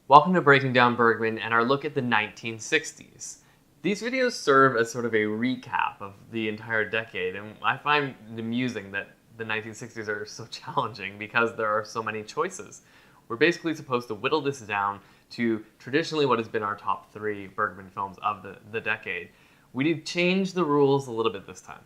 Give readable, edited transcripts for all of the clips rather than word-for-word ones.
Welcome to Breaking Down Bergman and our look at the 1960s. These videos serve as sort of a recap of the entire decade, and I find it amusing that the 1960s are so challenging because there are so many choices. We're basically supposed to whittle this down to traditionally what has been our top three Bergman films of the decade. We did change the rules a little bit this time.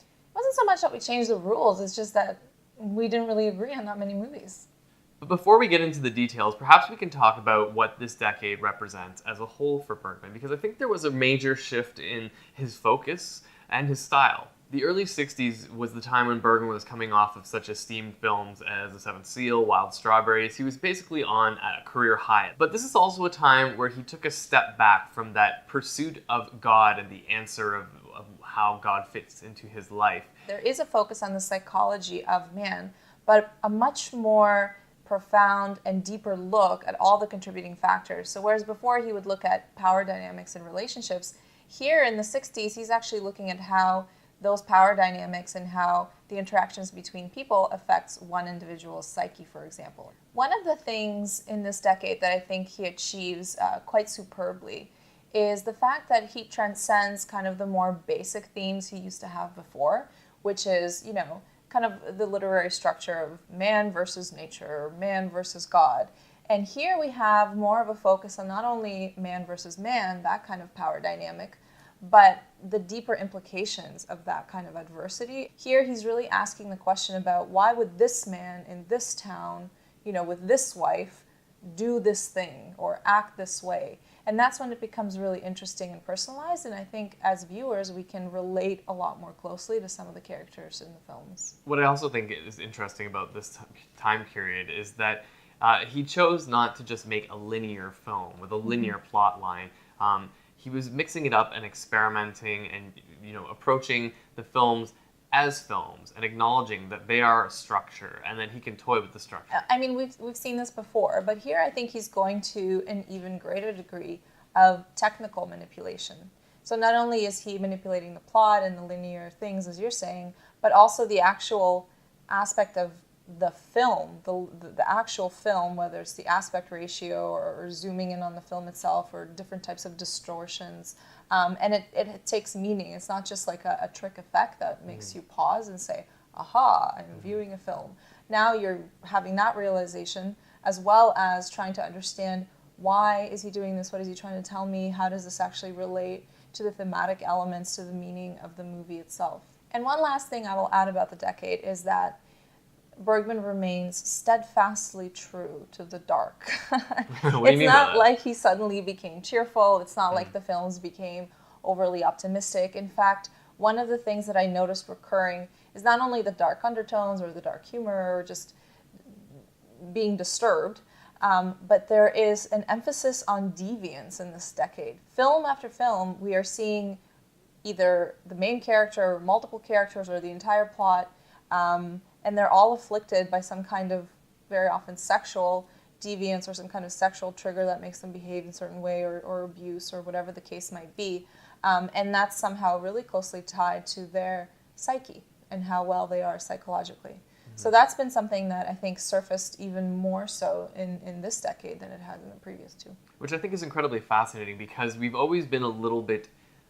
It wasn't so much that we changed the rules, it's just that we didn't really agree on that many movies. But before we get into the details, perhaps we can talk about what this decade represents as a whole for Bergman, because I think there was a major shift in his focus and his style. The early 60s was the time when Bergman was coming off of such esteemed films as The Seventh Seal, Wild Strawberries. He was basically on a career high. But this is also a time where he took a step back from that pursuit of God and the answer of how God fits into his life. There is a focus on the psychology of man, but a much more profound and deeper look at all the contributing factors. So whereas before he would look at power dynamics and relationships, here in the 60s he's actually looking at how those power dynamics and how the interactions between people affects one individual's psyche, for example. One of the things in this decade that I think he achieves quite superbly is the fact that he transcends kind of the more basic themes he used to have before, which is, kind of the literary structure of man versus nature, or man versus God. And here we have more of a focus on not only man versus man, that kind of power dynamic, but the deeper implications of that kind of adversity. Here he's really asking the question about why would this man in this town, with this wife, do this thing or act this way? And that's when it becomes really interesting and personalized, and I think as viewers we can relate a lot more closely to some of the characters in the films. What I also think is interesting about this time period is that he chose not to just make a linear film with a linear plot line. He was mixing it up and experimenting and approaching the films as films and acknowledging that they are a structure and that he can toy with the structure. I mean, we've seen this before, but here I think he's going to an even greater degree of technical manipulation. So not only is he manipulating the plot and the linear things, as you're saying, but also the actual aspect of the film, the actual film, whether it's the aspect ratio or zooming in on the film itself or different types of distortions. And it takes meaning. It's not just like a trick effect that makes you pause and say, aha, I'm viewing a film. Now you're having that realization as well as trying to understand why is he doing this, what is he trying to tell me, how does this actually relate to the thematic elements, to the meaning of the movie itself. And one last thing I will add about the decade is that Bergman remains steadfastly true to the dark. It's not like he suddenly became cheerful. It's not like the films became overly optimistic. In fact, one of the things that I noticed recurring is not only the dark undertones or the dark humor or just being disturbed, but there is an emphasis on deviance in this decade. Film after film, we are seeing either the main character or multiple characters or the entire plot, and they're all afflicted by some kind of, very often, sexual deviance or some kind of sexual trigger that makes them behave in a certain way or abuse or whatever the case might be. And that's somehow really closely tied to their psyche and how well they are psychologically. So that's been something that I think surfaced even more so in this decade than it had in the previous two. Which I think is incredibly fascinating because we've always been a little bit,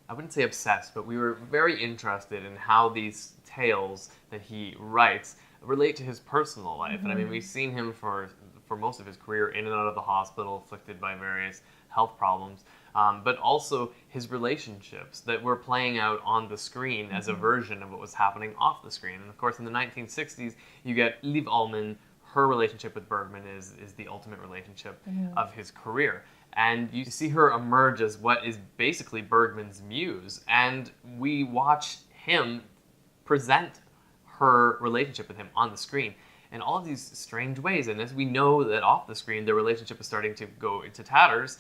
I wouldn't say obsessed, but we were very interested in how these tales that he writes relate to his personal life. And I mean, we've seen him for most of his career in and out of the hospital, afflicted by various health problems, but also his relationships that were playing out on the screen as a version of what was happening off the screen. And of course, in the 1960s, you get Liv Ullmann. Her relationship with Bergman is the ultimate relationship of his career. And you see her emerge as what is basically Bergman's muse. And we watch him present her relationship with him on the screen in all of these strange ways. And as we know that off the screen, their relationship is starting to go into tatters,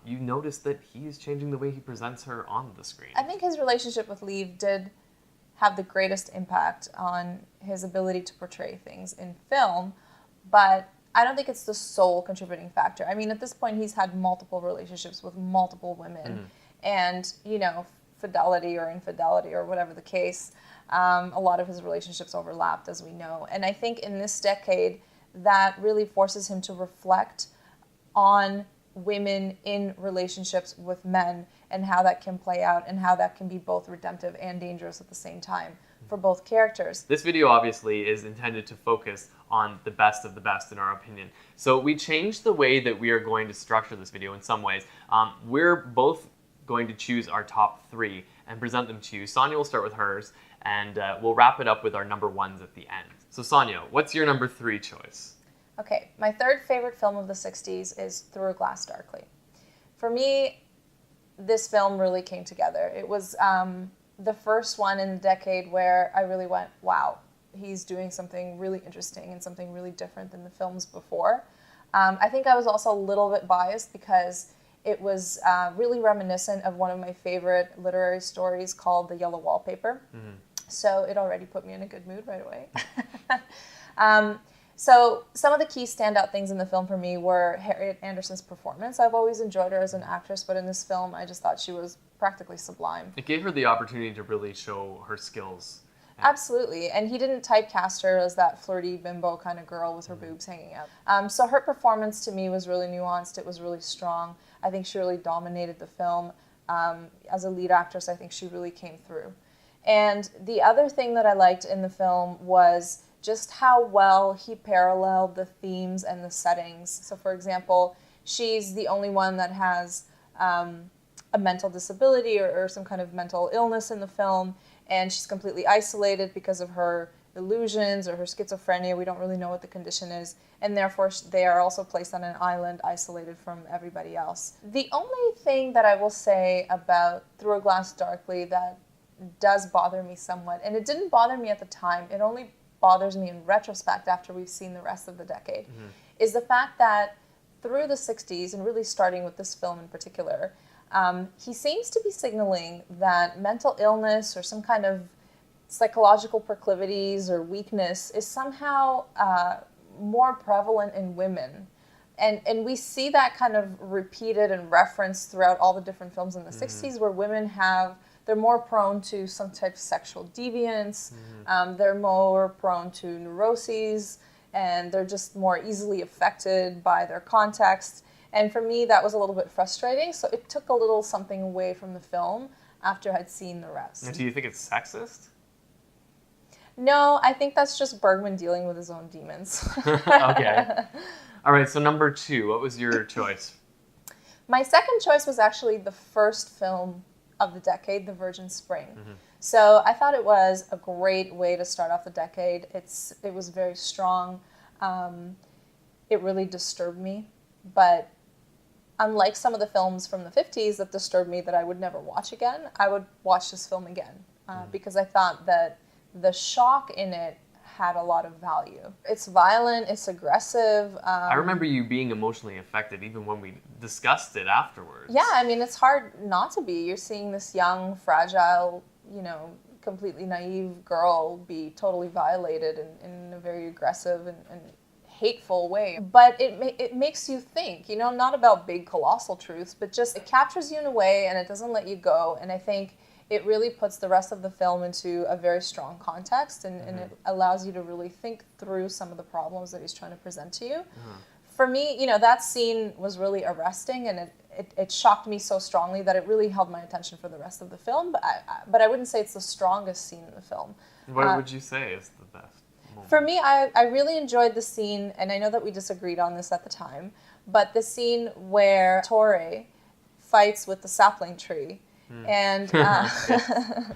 you notice that he is changing the way he presents her on the screen. I think his relationship with Liv did have the greatest impact on his ability to portray things in film, but I don't think it's the sole contributing factor. I mean, at this point, he's had multiple relationships with multiple women, and, fidelity or infidelity or whatever the case, a lot of his relationships overlapped, as we know. And I think in this decade, that really forces him to reflect on women in relationships with men and how that can play out and how that can be both redemptive and dangerous at the same time for both characters. This video obviously is intended to focus on the best of the best in our opinion. So we changed the way that we are going to structure this video in some ways. We're both going to choose our top 3 and present them to you. Sonia will start with hers, and we'll wrap it up with our number 1s at the end. So Sonia, what's your number 3 choice? Okay, my third favorite film of the 60s is Through a Glass Darkly. For me, this film really came together. It was the first one in the decade where I really went, wow, he's doing something really interesting and something really different than the films before. I think I was also a little bit biased because it was really reminiscent of one of my favorite literary stories called The Yellow Wallpaper. Mm-hmm. So it already put me in a good mood right away. So some of the key standout things in the film for me were Harriet Anderson's performance. I've always enjoyed her as an actress, but in this film, I just thought she was practically sublime. It gave her the opportunity to really show her skills. Absolutely, and he didn't typecast her as that flirty bimbo kind of girl with her boobs hanging out. So her performance to me was really nuanced. It was really strong. I think she really dominated the film. As a lead actress, I think she really came through. And the other thing that I liked in the film was just how well he paralleled the themes and the settings. So for example, she's the only one that has a mental disability or some kind of mental illness in the film, and she's completely isolated because of her illusions or her schizophrenia. We don't really know what the condition is, and therefore they are also placed on an island isolated from everybody else. The only thing that I will say about Through a Glass Darkly that does bother me somewhat, and it didn't bother me at the time, it only bothers me in retrospect after we've seen the rest of the decade, is the fact that through the 60s, and really starting with this film in particular, he seems to be signaling that mental illness or some kind of psychological proclivities or weakness is somehow more prevalent in women. And we see that kind of repeated and referenced throughout all the different films in the 60s where women they're more prone to some type of sexual deviance, they're more prone to neuroses, and they're just more easily affected by their context. And for me, that was a little bit frustrating, so it took a little something away from the film after I'd seen the rest. And do you think it's sexist? No, I think that's just Bergman dealing with his own demons. Okay. All right, so number 2, what was your choice? My second choice was actually the first film of the decade, The Virgin Spring. So I thought it was a great way to start off the decade. It was very strong. It really disturbed me, but unlike some of the films from the 50s that disturbed me that I would never watch again, I would watch this film again because I thought that the shock in it had a lot of value. It's violent, it's aggressive. I remember you being emotionally affected even when we discussed it afterwards. Yeah, I mean, it's hard not to be. You're seeing this young, fragile, completely naive girl be totally violated in a very aggressive and hateful way. But it makes you think, not about big colossal truths, but just it captures you in a way and it doesn't let you go. And I think it really puts the rest of the film into a very strong context and it allows you to really think through some of the problems that he's trying to present to you. For me, that scene was really arresting and it shocked me so strongly that it really held my attention for the rest of the film, but I wouldn't say it's the strongest scene in the film. What would you say is the best moment? For me, I really enjoyed the scene, and I know that we disagreed on this at the time, but the scene where Auteur fights with the sapling tree. And I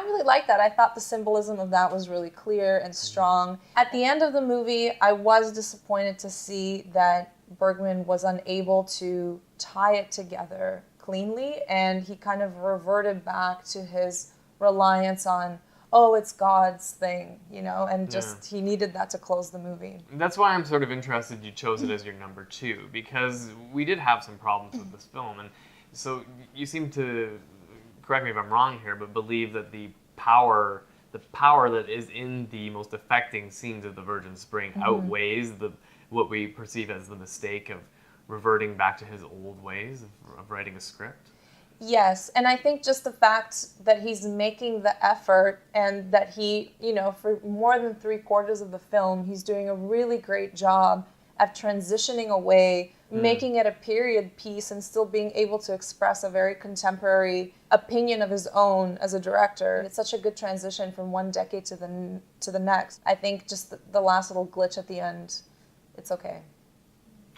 really liked that. I thought the symbolism of that was really clear and strong. At the end of the movie, I was disappointed to see that Bergman was unable to tie it together cleanly, and he kind of reverted back to his reliance on, it's God's thing, and just he needed that to close the movie. That's why I'm sort of interested you chose it as your number 2, because we did have some problems with this film, and so you seem to, correct me if I'm wrong here, but believe that the power that is in the most affecting scenes of The Virgin Spring outweighs what we perceive as the mistake of reverting back to his old ways of writing a script. Yes, and I think just the fact that he's making the effort and that he, for more than 3/4 of the film, he's doing a really great job at transitioning away making it a period piece and still being able to express a very contemporary opinion of his own as a director. It's such a good transition from one decade to the next. I think just the last little glitch at the end, it's okay.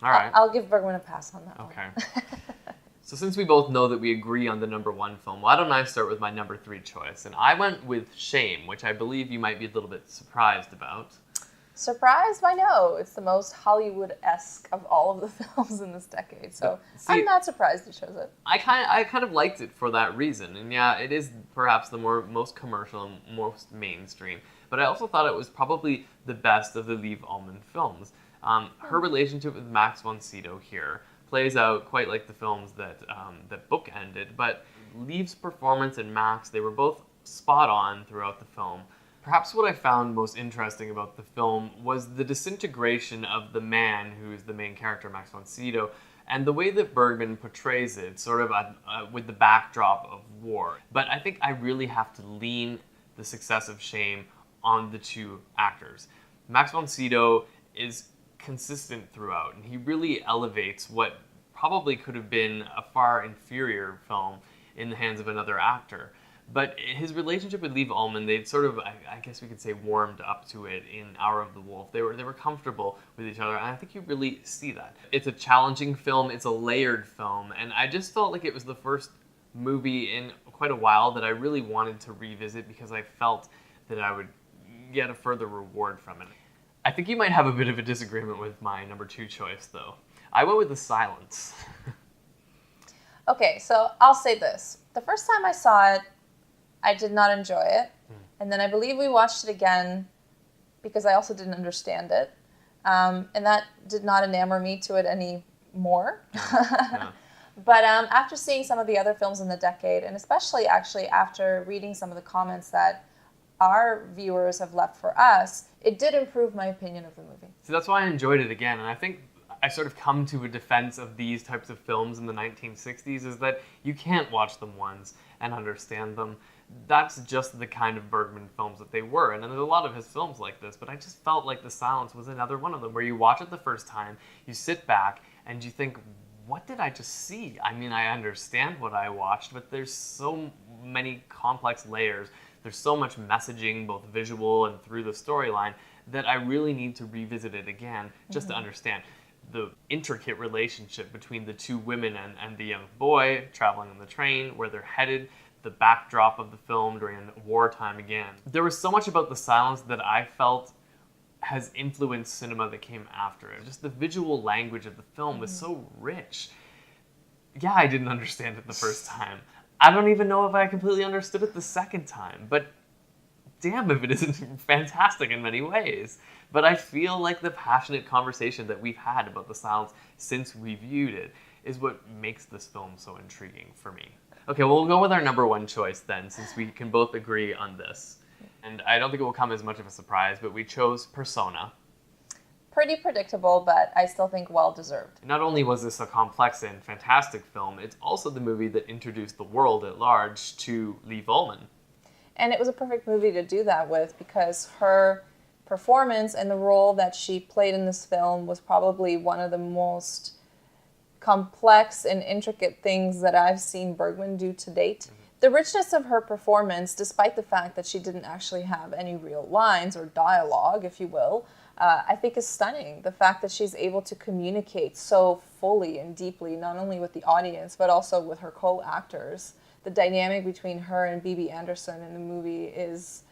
All right. I'll give Bergman a pass on that Okay. one. So since we both know that we agree on the number 1 film, why don't I start with my number 3 choice? And I went with Shame, which I believe you might be a little bit surprised about. Surprised? Why no? It's the most Hollywood-esque of all of the films in this decade. So See, I'm not surprised you chose it. I kind of liked it for that reason. And yeah, it is perhaps the most commercial and most mainstream. But I also thought it was probably the best of the Liv Ullmann films. Her relationship with Max von Sydow here plays out quite like the films that bookended, but Liv's performance and Max, they were both spot on throughout the film. Perhaps what I found most interesting about the film was the disintegration of the man who is the main character, Max von Sydow, and the way that Bergman portrays it, sort of with the backdrop of war. But I think I really have to lean the success of Shame on the two actors. Max von Sydow is consistent throughout, and he really elevates what probably could have been a far inferior film in the hands of another actor. But his relationship with Liv Ullmann, they'd sort of, I guess we could say, warmed up to it in Hour of the Wolf. They were comfortable with each other, and I think you really see that. It's a challenging film, it's a layered film, and I just felt like it was the first movie in quite a while that I really wanted to revisit because I felt that I would get a further reward from it. I think you might have a bit of a disagreement with my number 2 choice, though. I went with The Silence. Okay, so I'll say this. The first time I saw it, I did not enjoy it. And then I believe we watched it again because I also didn't understand it. And that did not enamor me to it anymore. Yeah. But after seeing some of the other films in the decade, and especially actually after reading some of the comments that our viewers have left for us, it did improve my opinion of the movie. So that's why I enjoyed it again, and I think I sort of come to a defense of these types of films in the 1960s is that you can't watch them once and understand them. That's just the kind of Bergman films that they were, and there's a lot of his films like this, but I just felt like The Silence was another one of them, where you watch it the first time, you sit back, and you think, what did I just see? I mean, I understand what I watched, but there's so many complex layers. There's so much messaging, both visual and through the storyline, that I really need to revisit it again just to understand the intricate relationship between the two women and the young boy traveling on the train, where they're headed, the backdrop of the film during wartime again. There was so much about The Silence that I felt has influenced cinema that came after it. Just the visual language of the film was so rich. Yeah, I didn't understand it the first time. I don't even know if I completely understood it the second time, but damn if it isn't fantastic in many ways. But I feel like the passionate conversation that we've had about The Silence since we viewed it is what makes this film so intriguing for me. Okay, well, we'll go with our number 1 choice then, since we can both agree on this. And I don't think it will come as much of a surprise, but we chose Persona. Pretty predictable, but I still think well-deserved. Not only was this a complex and fantastic film, it's also the movie that introduced the world at large to Liv Ullmann. And it was a perfect movie to do that with because her performance and the role that she played in this film was probably one of the most complex and intricate things that I've seen Bergman do to date. The richness of her performance, despite the fact that she didn't actually have any real lines or dialogue, if you will, I think is stunning. The fact that she's able to communicate so fully and deeply, not only with the audience, but also with her co-actors. The dynamic between her and Bibi Andersson in the movie is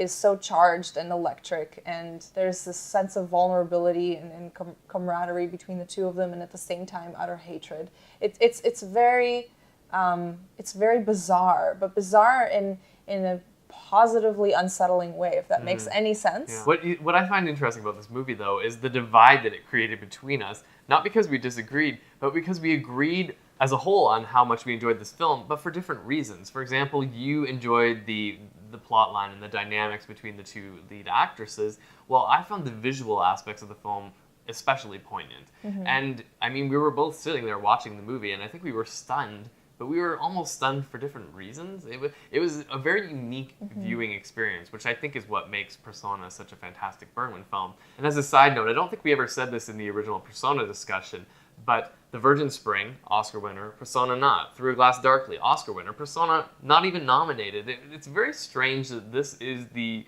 so charged and electric, and there's this sense of vulnerability and camaraderie between the two of them, and at the same time utter hatred. It's very bizarre, but bizarre in a positively unsettling way, if that makes any sense. Yeah. What I find interesting about this movie, though, is the divide that it created between us, not because we disagreed, but because we agreed as a whole on how much we enjoyed this film, but for different reasons. For example, you enjoyed the plot line and the dynamics between the two lead actresses, while I found the visual aspects of the film especially poignant. And, I mean, we were both sitting there watching the movie, and I think we were stunned, but we were almost stunned for different reasons. It was a very unique viewing experience, which I think is what makes Persona such a fantastic Bergman film. And as a side note, I don't think we ever said this in the original Persona discussion, But The Virgin Spring, Oscar winner, Persona not. Through a Glass Darkly, Oscar winner, Persona not even nominated. It's very strange that this is the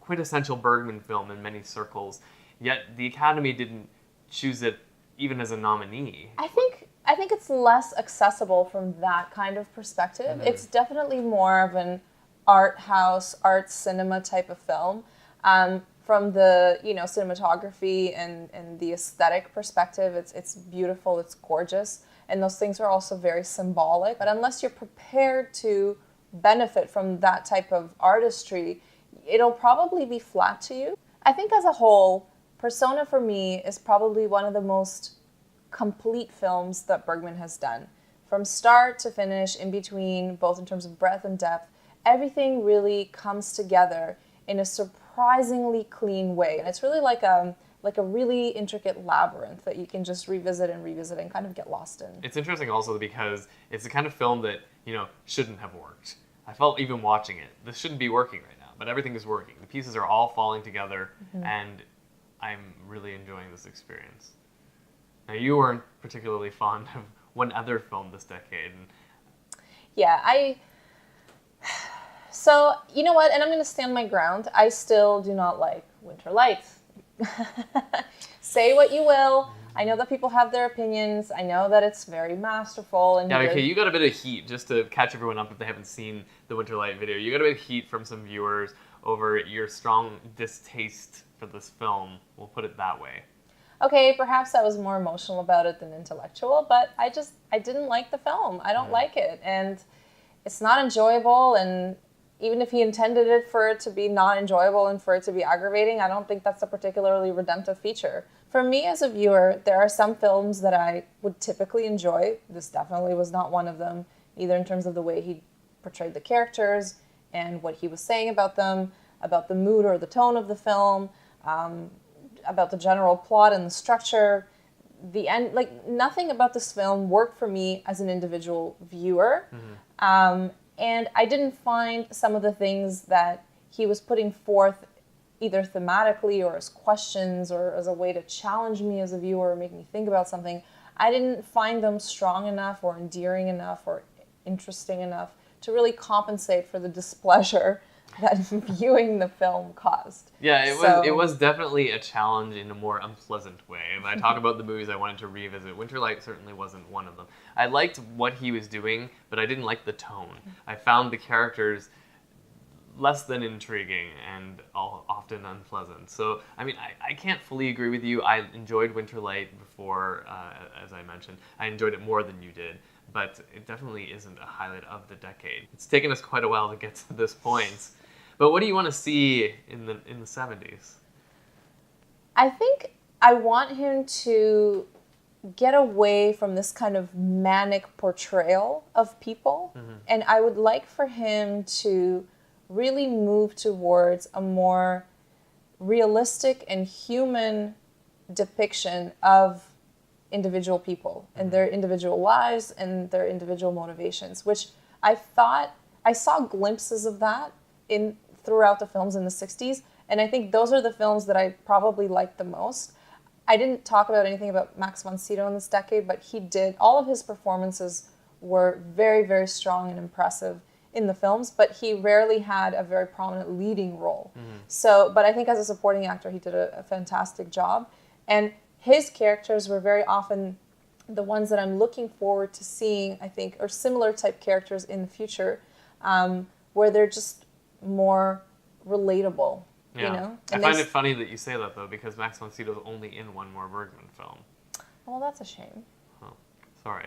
quintessential Bergman film in many circles, yet the Academy didn't choose it even as a nominee. I think it's less accessible from that kind of perspective. It's definitely more of an art house, art cinema type of film. From the cinematography and the aesthetic perspective, it's beautiful, it's gorgeous, and those things are also very symbolic. But unless you're prepared to benefit from that type of artistry, it'll probably be flat to you. I think as a whole, Persona for me is probably one of the most complete films that Bergman has done. From start to finish, in between, both in terms of breadth and depth, everything really comes together in a surprisingly clean way. And it's really like a really intricate labyrinth that you can just revisit and kind of get lost in. It's interesting also because it's the kind of film that, shouldn't have worked. I felt even watching it, this shouldn't be working right now, but everything is working. The pieces are all falling together, and I'm really enjoying this experience. Now, you weren't particularly fond of one other film this decade. Yeah, So, you know what, and I'm going to stand my ground. I still do not like Winter Lights. Say what you will. I know that people have their opinions. I know that it's very masterful. And you got a bit of heat, just to catch everyone up if they haven't seen the Winter Light video. You got a bit of heat from some viewers over your strong distaste for this film. We'll put it that way. Okay, perhaps I was more emotional about it than intellectual, but I didn't like the film. I don't like it, and it's not enjoyable, and even if he intended it for it to be not enjoyable and for it to be aggravating, I don't think that's a particularly redemptive feature. For me as a viewer, there are some films that I would typically enjoy. This definitely was not one of them, either in terms of the way he portrayed the characters and what he was saying about them, about the mood or the tone of the film, about the general plot and the structure. The end, nothing about this film worked for me as an individual viewer. And I didn't find some of the things that he was putting forth either thematically or as questions or as a way to challenge me as a viewer or make me think about something. I didn't find them strong enough or endearing enough or interesting enough to really compensate for the displeasure that viewing the film caused. Yeah, it was definitely a challenge in a more unpleasant way. If I talk about the movies I wanted to revisit, Winter Light certainly wasn't one of them. I liked what he was doing, but I didn't like the tone. I found the characters less than intriguing and often unpleasant. So, I can't fully agree with you. I enjoyed Winter Light before, as I mentioned. I enjoyed it more than you did, but it definitely isn't a highlight of the decade. It's taken us quite a while to get to this point. But what do you want to see in the 70s? I think I want him to get away from this kind of manic portrayal of people. And I would like for him to really move towards a more realistic and human depiction of individual people and their individual lives and their individual motivations, which I thought I saw glimpses of that throughout the films in the 60s, and I think those are the films that I probably liked the most. I didn't talk about anything about Max von Sydow in this decade, but he did. All of his performances were very, very strong and impressive in the films, but he rarely had a very prominent leading role. But I think as a supporting actor, he did a fantastic job, and his characters were very often the ones that I'm looking forward to seeing, I think, or similar type characters in the future, where they're just more relatable, Yeah. you know? I find it funny that you say that, though, because Max von Sydow is only in one more Bergman film. Well, that's a shame. Oh, sorry.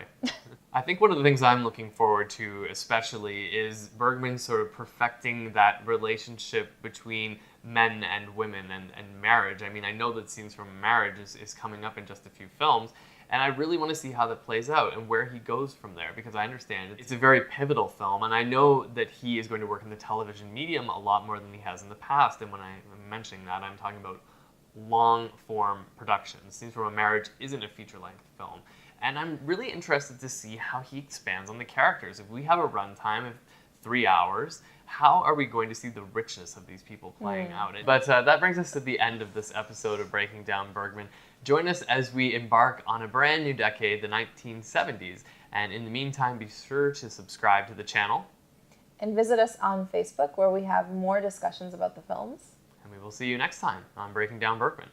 I think one of the things I'm looking forward to especially is Bergman sort of perfecting that relationship between men and women and marriage. I know that scenes from marriage is coming up in just a few films, and I really want to see how that plays out and where he goes from there, because I understand it's a very pivotal film, and I know that he is going to work in the television medium a lot more than he has in the past. And when I'm mentioning that, I'm talking about long-form productions. Scenes from a Marriage isn't a feature-length film. And I'm really interested to see how he expands on the characters. If we have a runtime, if 3 hours, how are we going to see the richness of these people playing out it? But that brings us to the end of this episode of Breaking Down Bergman. Join us as we embark on a brand new decade, the 1970s. And in the meantime, be sure to subscribe to the channel. And visit us on Facebook, where we have more discussions about the films. And we will see you next time on Breaking Down Bergman.